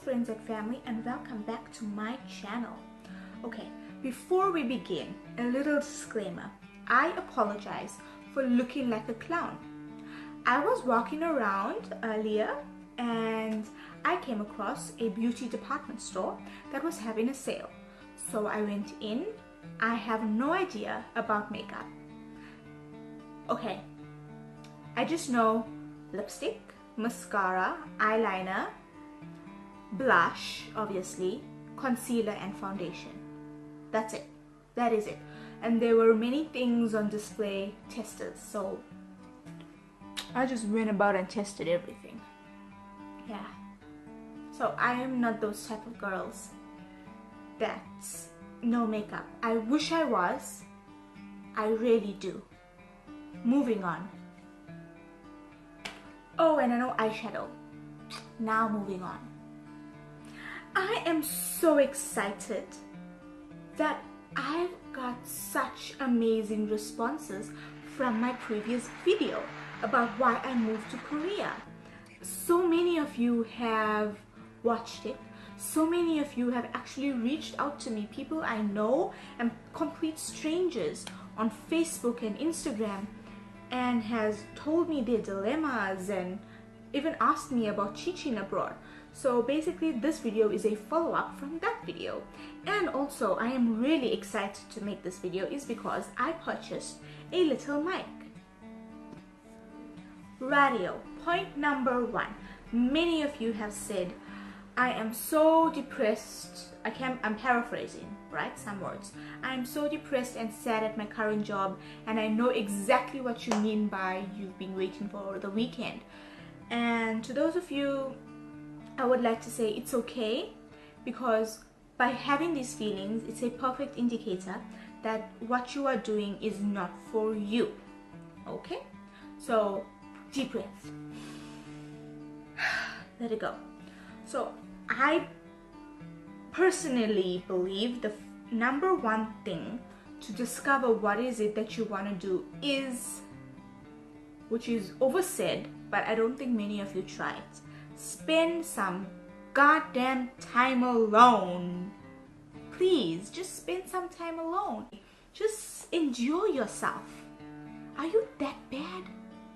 friends and family, and welcome back to my channel. Okay, before we begin, a little disclaimer. I apologize for looking like a clown. I was walking around earlier and I came across a beauty department store that was having a sale. So I went in. I have no idea about makeup. Okay, I just know lipstick, mascara, eyeliner, blush, obviously, concealer and foundation. That's it. That is it. And there were many things on display, testers, so I just went about and tested everything. Yeah. So I am not those type of girls that's no makeup. I wish I was. I really do. Moving on. Oh, and I know eyeshadow. Now moving on. I am so excited that I've got such amazing responses from my previous video about why I moved to Korea. So many of you have watched it. So many of you have actually reached out to me, people I know and complete strangers on Facebook and Instagram, and has told me their dilemmas and even asked me about teaching abroad. So basically this video is a follow-up from that video. And also I am really excited to make this video is because I purchased a little mic. Radio, point number one. Many of you have said, I am so depressed. I'm paraphrasing, right? Some words. I am so depressed and sad at my current job, and I know exactly what you mean by you've been waiting for the weekend. And to those of you, I would like to say it's okay, because by having these feelings, it's a perfect indicator that what you are doing is not for you. Okay? So, deep breath. Let it go. So, I personally believe the number one thing to discover what is it that you want to do is, which is oversaid, but I don't think many of you try it. Spend some goddamn time alone. Please, just spend some time alone. Just enjoy yourself. Are you that bad?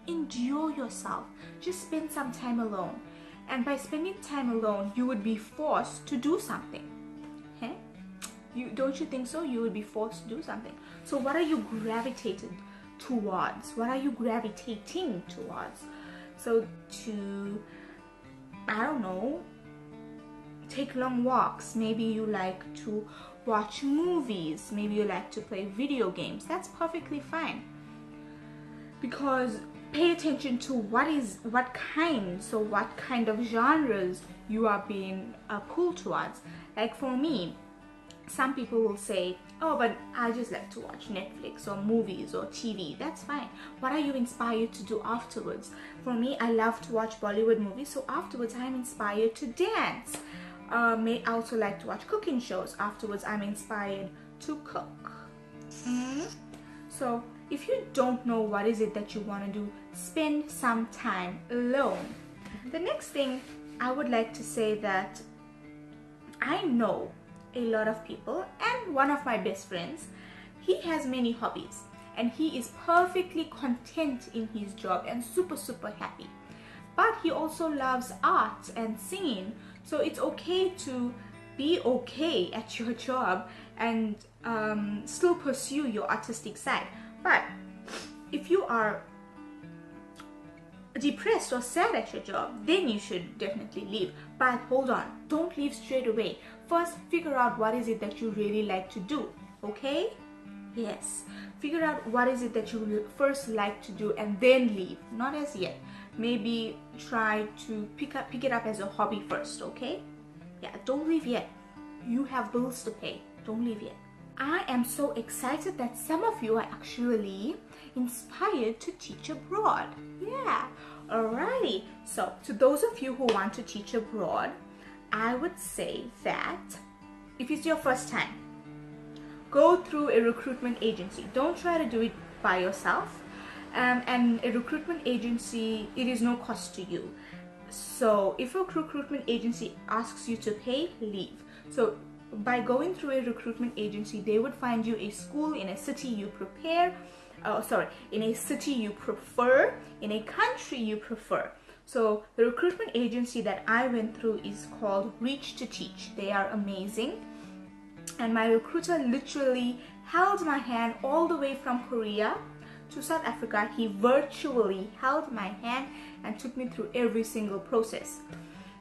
Enjoy yourself. Just spend some time alone. And by spending time alone, you would be forced to do something. Okay? Don't you think so? You would be forced to do something. So what are you gravitated towards? What are you gravitating towards? So to, I don't know, take long walks. Maybe you like to watch movies. Maybe you like to play video games. That's perfectly fine. Because pay attention to what kind of genres you are being pulled towards. Like for me, some people will say, oh, but I just like to watch Netflix or movies or TV. That's fine. What are you inspired to do afterwards? For me, I love to watch Bollywood movies, so afterwards I'm inspired to dance. May also like to watch cooking shows. Afterwards I'm inspired to cook. So if you don't know what is it that you want to do, spend some time alone. The next thing I would like to say that I know a lot of people, and one of my best friends, he has many hobbies and he is perfectly content in his job and super happy. But he also loves art and singing, so it's okay to be okay at your job and still pursue your artistic side. But if you are depressed or sad at your job, then you should definitely leave. But hold on, don't leave straight away. First, figure out what is it that you really like to do, okay? Yes, figure out what is it that you first like to do and then leave, not as yet. Maybe try to pick it up as a hobby first, okay? Yeah, don't leave yet. You have bills to pay. Don't leave yet. I am so excited that some of you are actually inspired to teach abroad. Yeah, alrighty. So to those of you who want to teach abroad, I would say that if it's your first time, go through a recruitment agency. Don't try to do it by yourself. And a recruitment agency, it is no cost to you. So if a recruitment agency asks you to pay, leave. So by going through a recruitment agency, they would find you a school in a city you in a city you prefer, in a country you prefer. So the recruitment agency that I went through is called Reach to Teach. They are amazing. And my recruiter literally held my hand all the way from Korea to South Africa. He virtually held my hand and took me through every single process.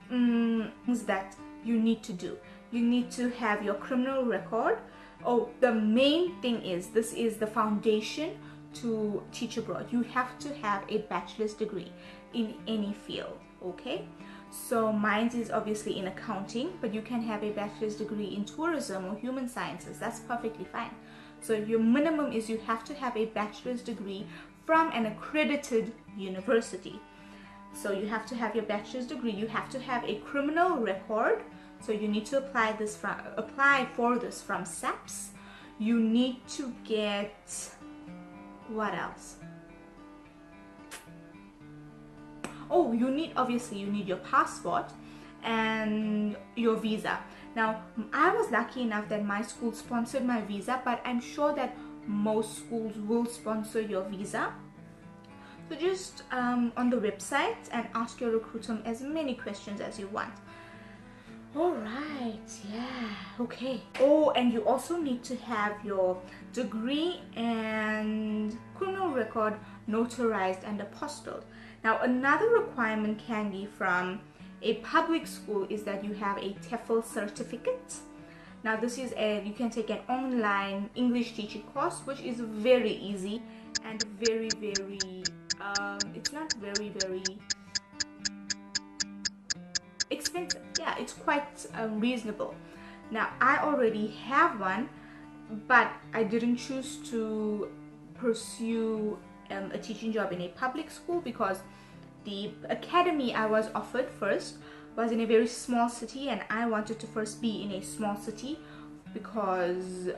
Things that you need to do. You need to have your criminal record. Oh, the main thing is, this is the foundation to teach abroad. You have to have a bachelor's degree in any field, okay? So mine is obviously in accounting, but you can have a bachelor's degree in tourism or human sciences. That's perfectly fine. So your minimum is you have to have a bachelor's degree from an accredited university. So you have to have your bachelor's degree. You have to have a criminal record. So you need to apply for this from SAPS. You need to get, what else? Oh, you need your passport and your visa. Now, I was lucky enough that my school sponsored my visa, but I'm sure that most schools will sponsor your visa. So just on the website and ask your recruiter as many questions as you want. Alright, yeah, okay. Oh, and you also need to have your degree and criminal record notarized and apostilled. Now, another requirement can be from a public school is that you have a TEFL certificate. Now, this is you can take an online English teaching course, which is very easy and very, it's not very expensive. Yeah, it's quite reasonable. Now, I already have one, but I didn't choose to pursue a teaching job in a public school because the academy I was offered first was in a very small city, and I wanted to first be in a small city because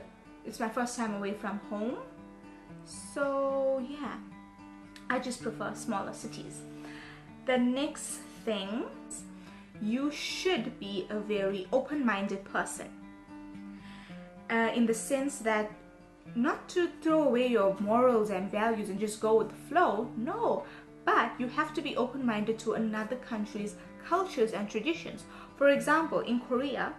it's my first time away from home. So yeah, I just prefer smaller cities. The next thing, you should be a very open-minded person, in the sense that not to throw away your morals and values and just go with the flow, no, but you have to be open-minded to another country's cultures and traditions. For example, in Korea,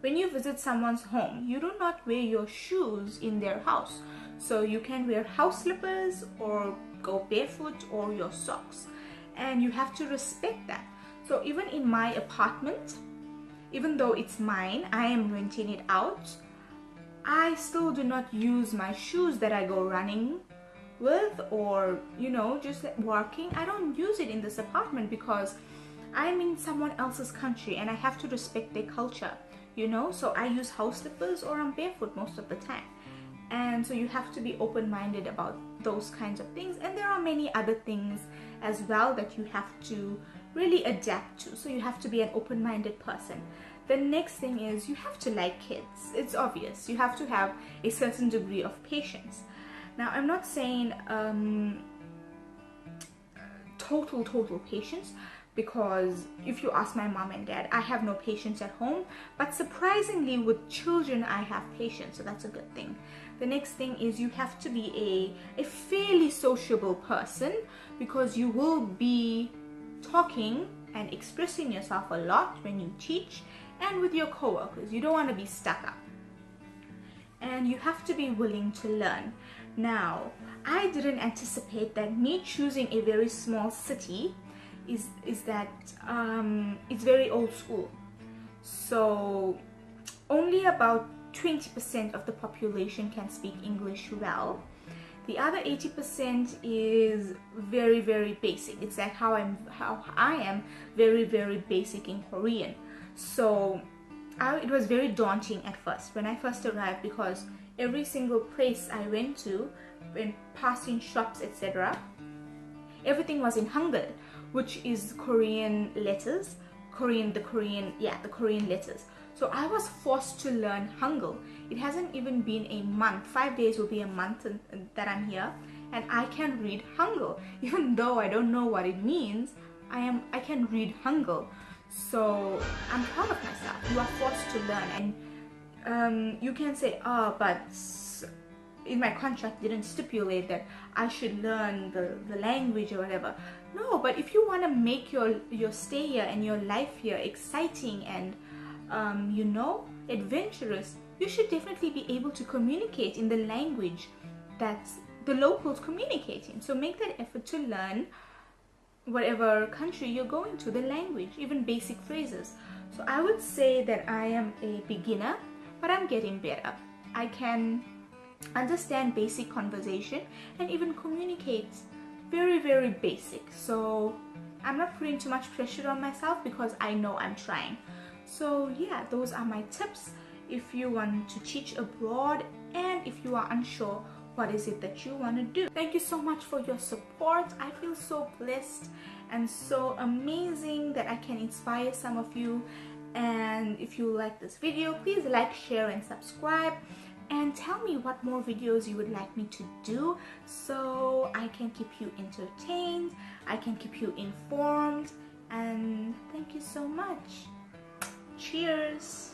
when you visit someone's home, you do not wear your shoes in their house. So you can wear house slippers or go barefoot or your socks, and you have to respect that. So even in my apartment, even though it's mine, I am renting it out, I still do not use my shoes that I go running with or, just working. I don't use it in this apartment because I'm in someone else's country and I have to respect their culture, so I use house slippers or I'm barefoot most of the time. And so you have to be open-minded about those kinds of things, and there are many other things as well that you have to really adapt to. So you have to be an open-minded person. The next thing is you have to like kids. It's obvious. You have to have a certain degree of patience. Now, I'm not saying total patience, because if you ask my mom and dad, I have no patience at home, but surprisingly with children I have patience, so that's a good thing. The next thing is you have to be a fairly sociable person, because you will be talking and expressing yourself a lot when you teach and with your co-workers. You don't want to be stuck up. And you have to be willing to learn. Now, I didn't anticipate that me choosing a very small city is that it's very old school. So only about 20% of the population can speak English well. The other 80% is very basic. It's like how I am very basic in Korean. So it was very daunting at first when I first arrived, because every single place I went to, when passing shops, etc., everything was in Hangul, which is Korean letters, the Korean letters. So I was forced to learn Hangul. It hasn't even been a month. 5 days will be a month that I'm here, and I can read Hangul. Even though I don't know what it means, I can read Hangul, so I'm proud of myself. You are forced to learn, and you can say, oh, but in my contract didn't stipulate that I should learn the language or whatever. No, but if you want to make your stay here and your life here exciting and adventurous, you should definitely be able to communicate in the language that the locals communicate in. So make that effort to learn whatever country you're going to, the language, even basic phrases. So I would say that I am a beginner, but I'm getting better. I can understand basic conversation and even communicate very, very basic. So I'm not putting too much pressure on myself because I know I'm trying. So yeah, those are my tips if you want to teach abroad and if you are unsure what is it that you want to do. Thank you so much for your support. I feel so blessed and so amazing that I can inspire some of you. And if you like this video, please like, share and subscribe, and tell me what more videos you would like me to do so I can keep you entertained, I can keep you informed. And thank you so much. Cheers.